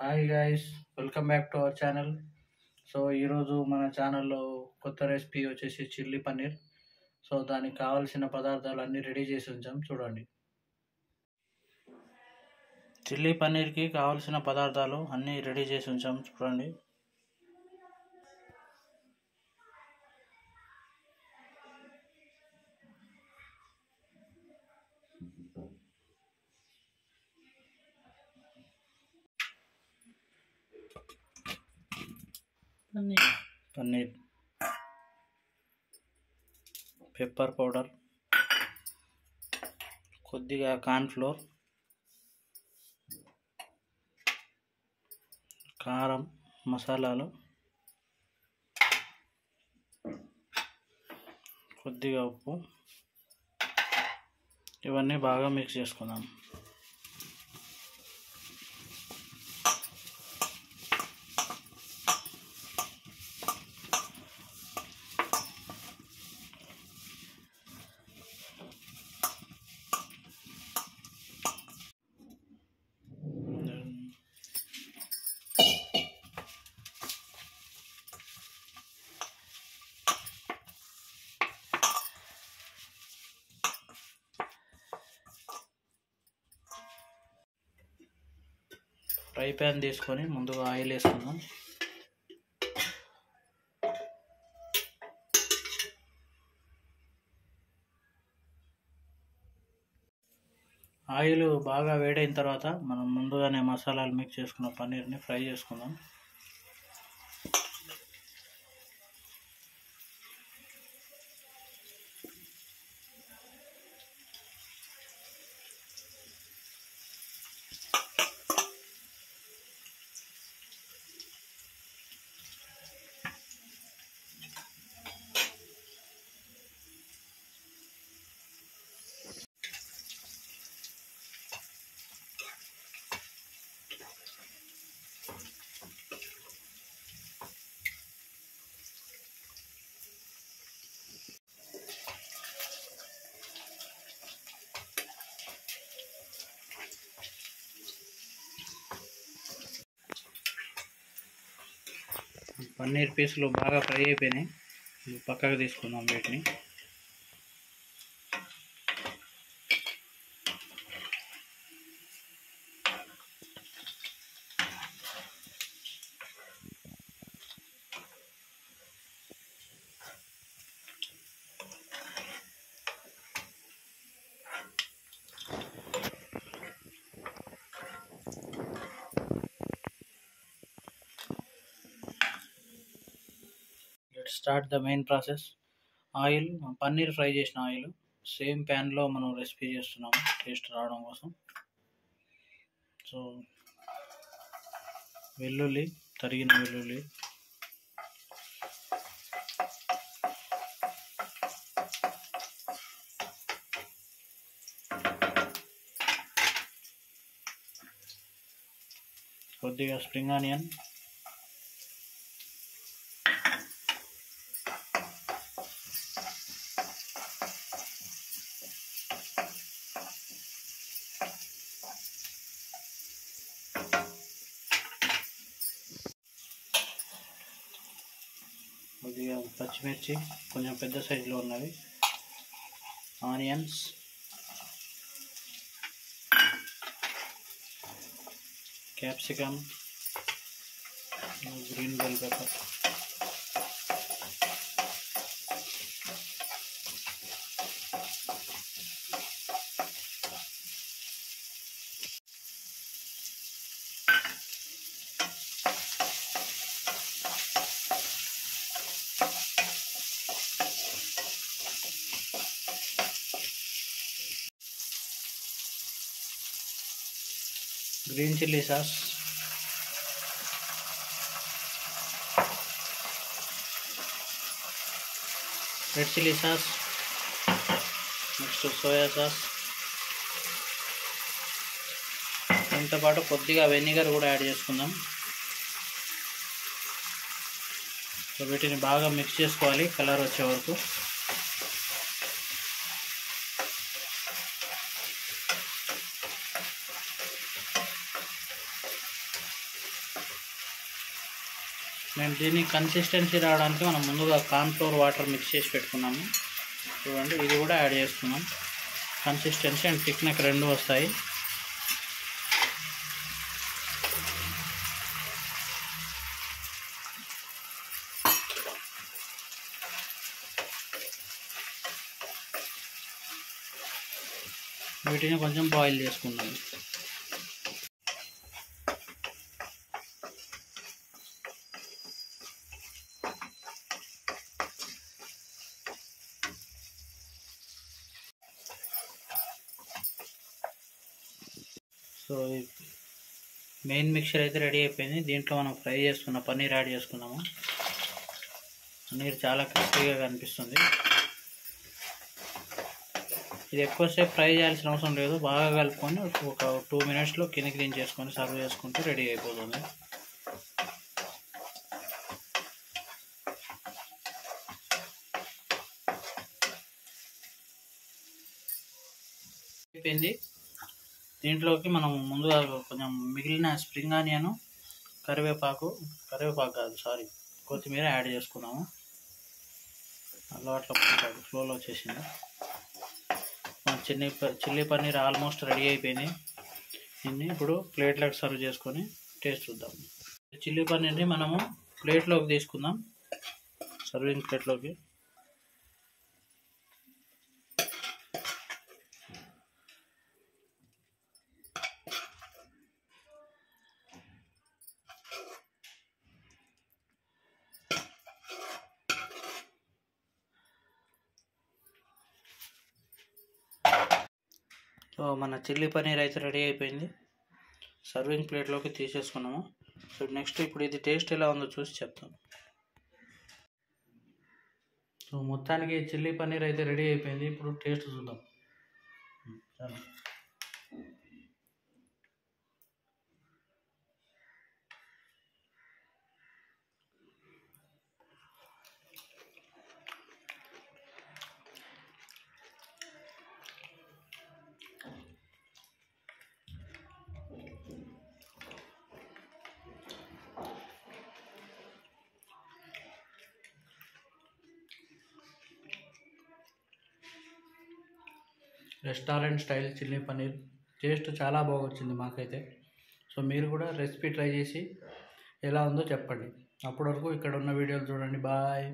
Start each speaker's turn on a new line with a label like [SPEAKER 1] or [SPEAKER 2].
[SPEAKER 1] Hi guys, welcome back to our channel. ఈరోజు మన ఛానల్లో కొత్త రెసిపీ వచ్చేసి చిల్లీ పన్నీర్. దానికి కావాల్సిన పదార్థాలు అన్నీ రెడీ చేసి ఉంచాం, చూడండి. చిల్లీ పన్నీర్కి కావాల్సిన పదార్థాలు అన్నీ రెడీ చేసి ఉంచాం, చూడండి. పన్నీర్, పెప్పర్ పౌడర్, కొద్దిగా కార్న్ఫ్లోర్, కారం, మసాలాలు, కొద్దిగా ఉప్పు, ఇవన్నీ బాగా మిక్స్ చేసుకుందాం. ఫ్రై ప్యాన్ తీసుకొని ముందుగా ఆయిల్ వేసుకుందాం. ఆయిల్ బాగా వేడైన తర్వాత మనం ముందుగానే మసాలాలు మిక్స్ చేసుకున్న పన్నీర్ని ఫ్రై చేసుకుందాం. పన్నీర్ పీసులు బాగా ఫ్రై అయిపోయినాయి, పక్కకు తీసుకుందాం వీటిని. Start the main process. Oil, paneer fry చేసిన ఆయిల్ సేమ్ ప్యాన్లో మనం రెసిపీ చేస్తున్నాము టేస్ట్ రావడం కోసం. వెల్లుల్లి, తరిగిన వెల్లుల్లి, కొద్దిగా స్ప్రింగ్ ఆనియన్, కొద్దిగా పచ్చిమిర్చి కొంచెం పెద్ద సైజులో ఉన్నవి, onions, capsicum, green bell pepper, green chilli sauce, red chilli sauce, next soya sauce, దీంతోపాటు కొద్దిగా వెనిగర్ కూడా యాడ్ చేసుకుందాం. వీటిని బాగా మిక్స్ చేసుకోవాలి కలర్ వచ్చే వరకు. మేము దీన్ని కన్సిస్టెన్సీ రావడానికి మనం ముందుగా కార్న్‌ఫ్లోర్ వాటర్ మిక్స్ చేసి పెట్టుకున్నాము. చూడండి, ఇది కూడా యాడ్ చేసుకున్నాం. కన్సిస్టెన్సీ అండ్ థిక్‌నెస్ రెండు వస్తాయి. వీటిని కొంచెం బాయిల్ చేసుకుందాం. సో మెయిన్ మిక్చర్ అయితే రెడీ అయిపోయింది. దీంట్లో మనం ఫ్రై చేసుకున్న పన్నీర్ యాడ్ చేసుకున్నాము. పన్నీర్ చాలా క్రిస్పీగా కనిపిస్తుంది. ఇది ఎక్కువసేపు ఫ్రై చేయాల్సిన అవసరం లేదు. బాగా కలుపుకొని ఒక 2 మినిట్స్లో కిందకి దించేసుకొని సర్వ్ చేసుకుంటే రెడీ అయిపోతుంది. అయిపోయింది. దీంట్లోకి మనం ముందుగా కొంచెం మిగిలిన స్ప్రింగ్ ఆనియన్, కరివేపాకు కొత్తిమీర యాడ్ చేసుకున్నాము. అట్లా ఫ్లోలో వచ్చేసింది. మన చిల్లీ పన్నీర్ ఆల్మోస్ట్ రెడీ అయిపోయింది. దీన్ని ఇప్పుడు ప్లేట్లోకి సర్వ్ చేసుకొని టేస్ట్ చూద్దాం. చిల్లీ పన్నీర్ని మనము ప్లేట్లోకి తీసుకుందాం, సర్వింగ్ ప్లేట్లోకి. సో మన చిల్లీ పన్నీర్ అయితే రెడీ అయిపోయింది. సర్వింగ్ ప్లేట్లోకి తీసేసుకున్నాము. సో నెక్స్ట్ ఇప్పుడు ఇది టేస్ట్ ఎలా ఉందో చూసి చెప్తాను. సో మొత్తానికి చిల్లీ పన్నీర్ అయితే రెడీ అయిపోయింది. ఇప్పుడు టేస్ట్ చూద్దాం. చాలా restaurant style chilli paneer taste చాలా బాగా వచ్చింది మాకైతే. సో మీరు కూడా రెసిపీ ట్రై చేసి ఎలా ఉందో చెప్పండి. అప్పటి వరకు ఇక్కడ ఉన్న వీడియోలు చూడండి. బాయ్.